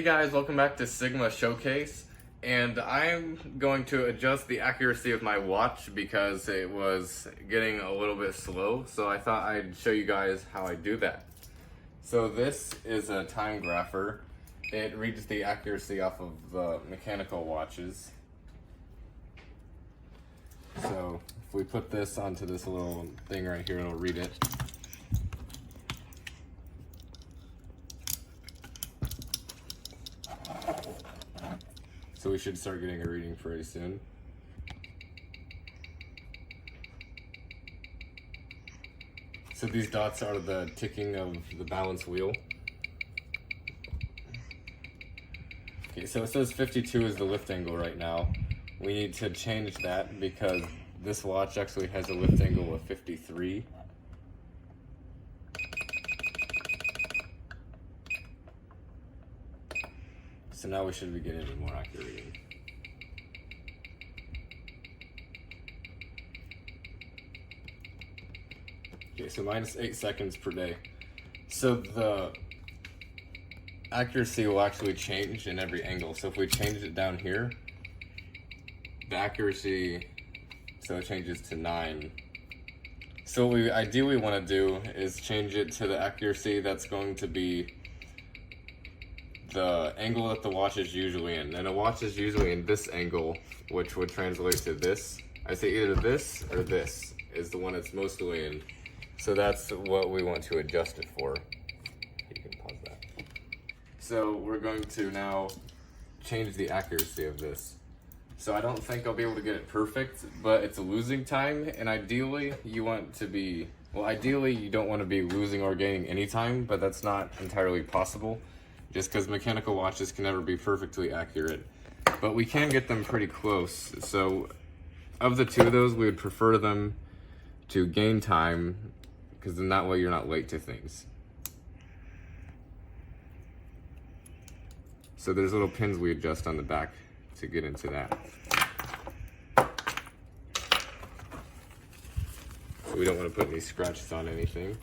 Hey guys, welcome back to Sigma Showcase, and I'm going to adjust the accuracy of my watch because it was getting a little bit slow, so I thought I'd show you guys how I do that. So this is a timegrapher. It reads the accuracy off of the mechanical watches. So if we put this onto this little thing right here, it'll read it. So we should start getting a reading pretty soon. So these dots are the ticking of the balance wheel. Okay, so it says 52 is the lift angle right now. We need to change that because this watch actually has a lift angle of 53. So now we should be getting a more accurate reading. Okay, so minus 8 seconds per day. So the accuracy will actually change in every angle. So if we change it down here, the accuracy, so it changes to 9. So what we ideally want to do is change it to the accuracy that's going to be the angle that the watch is usually in. And a watch is usually in this angle, which would translate to this. I say either this or this is the one it's mostly in. So that's what we want to adjust it for. You can pause that. So we're going to now change the accuracy of this. So I don't think I'll be able to get it perfect, but it's a losing time, and ideally you want to be, well, ideally you don't want to be losing or gaining any time, but that's not entirely possible. Just because mechanical watches can never be perfectly accurate. But we can get them pretty close. So of the two of those, we would prefer them to gain time, because then that way you're not late to things. So there's little pins we adjust on the back to get into that. So we don't want to put any scratches on anything.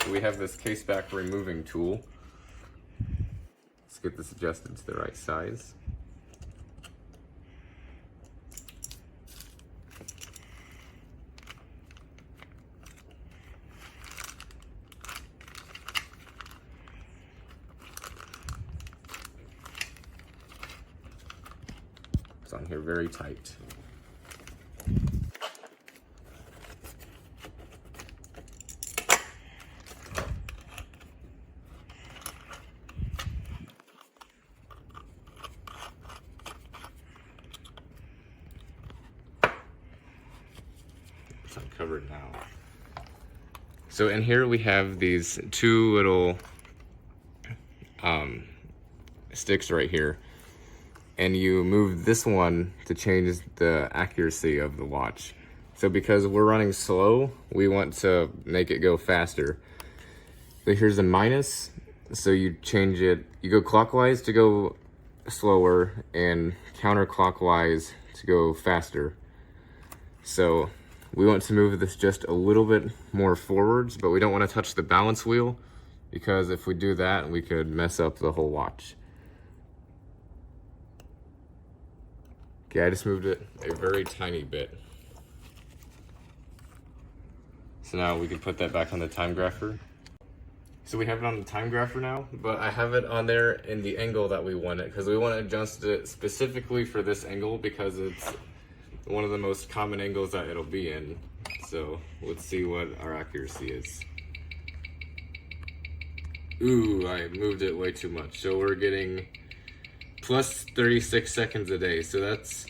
We have this case back removing tool. Let's get this adjusted to the right size. It's on here very tight. Uncovered now. So in here we have these two little sticks right here, and you move this one to change the accuracy of the watch. So because we're running slow, we want to make it go faster. So here's a minus, so you change it, you go clockwise to go slower and counterclockwise to go faster. So we want to move this just a little bit more forwards, but we don't want to touch the balance wheel, because if we do that, we could mess up the whole watch. Okay, I just moved it a very tiny bit. So now we can put that back on the timegrapher. So we have it on the timegrapher now, but I have it on there in the angle that we want it, because we want to adjust it specifically for this angle because it's one of the most common angles that it'll be in. So let's see what our accuracy is. Ooh, I moved it way too much. So we're getting plus 36 seconds a day. So that's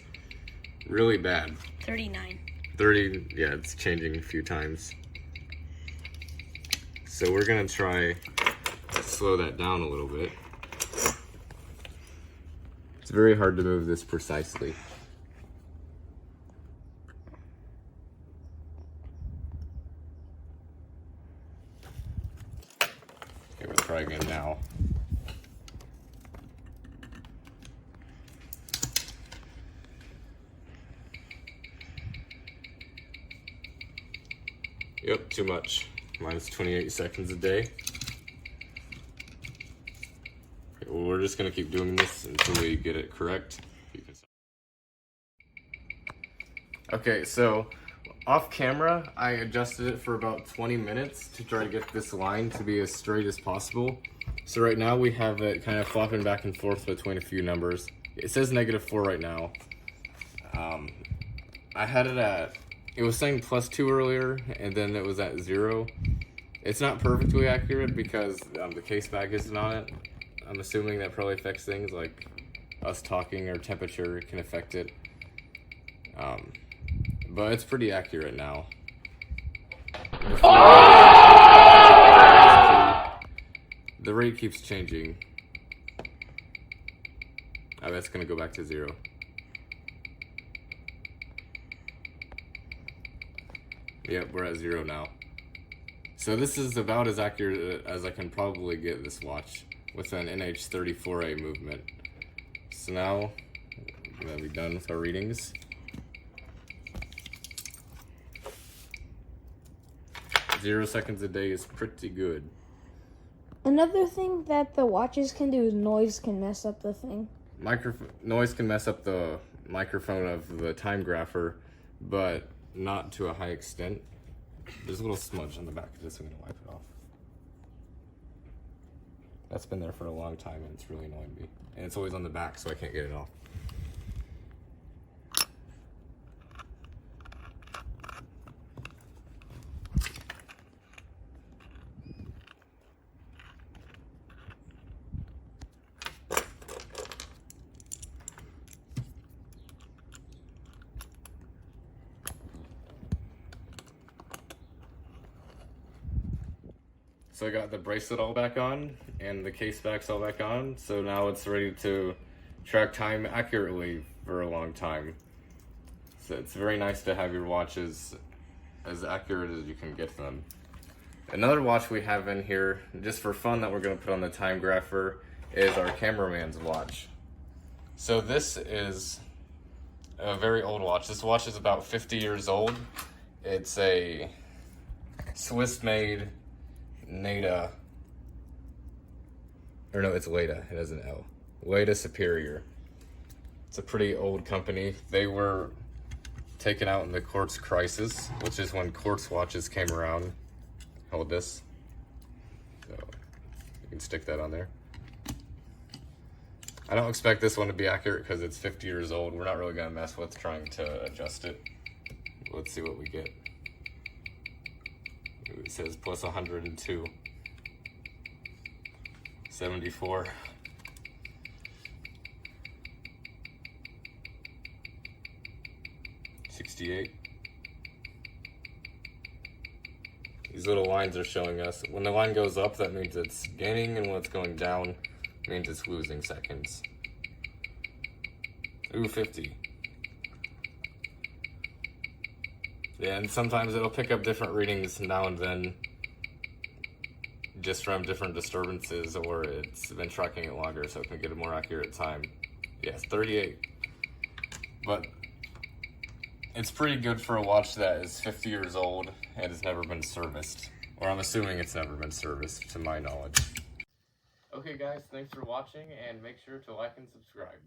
really bad. 39. 30, yeah, it's changing a few times. So we're gonna try to slow that down a little bit. It's very hard to move this precisely. Okay, we'll try again now. Yep, too much. minus 28 seconds a day. Okay, well, we're just gonna keep doing this until we get it correct. Okay, so off camera, I adjusted it for about 20 minutes to try to get this line to be as straight as possible. So right now we have it kind of flopping back and forth between a few numbers. It says -4 right now. I had it at, it was saying +2 earlier, and then it was at 0. It's not perfectly accurate because the case back isn't on it. I'm assuming that probably affects things like us talking or temperature can affect it. But it's pretty accurate now. The rate keeps changing. I bet it's gonna go back to 0. Yep, we're at 0 now. So this is about as accurate as I can probably get this watch with an NH34A movement. So now, we're gonna be done with our readings. Zero seconds a day is pretty good. Another thing that the watches can do is noise can mess up the thing. Noise can mess up the microphone of the timegrapher, but not to a high extent. There's a little smudge on the back of this, I'm gonna wipe it off. That's been there for a long time and it's really annoying me. And it's always on the back, so I can't get it off. So I got the bracelet all back on and the case backs all back on. So now it's ready to track time accurately for a long time. So it's very nice to have your watches as accurate as you can get them. Another watch we have in here, just for fun, that we're gonna put on the timegrapher is our cameraman's watch. So this is a very old watch. This watch is about 50 years old. It's a Swiss-made Leda, or no, it's Leda, it has an L. Leda Superior. It's a pretty old company. They were taken out in the quartz crisis, which is when quartz watches came around. Hold this. So you can stick that on there. I don't expect this one to be accurate because it's 50 years old. We're not really gonna mess with trying to adjust it. Let's see what we get. It says plus 102, 74, 68. These little lines are showing us when the line goes up, that means it's gaining, and when it's going down, it means it's losing seconds. Ooh, 50. Yeah, and sometimes it'll pick up different readings now and then, just from different disturbances, or it's been tracking it longer so it can get a more accurate time. Yes, 38. But it's pretty good for a watch that is 50 years old and has never been serviced. Or I'm assuming it's never been serviced, to my knowledge. Okay guys, thanks for watching, and make sure to like and subscribe.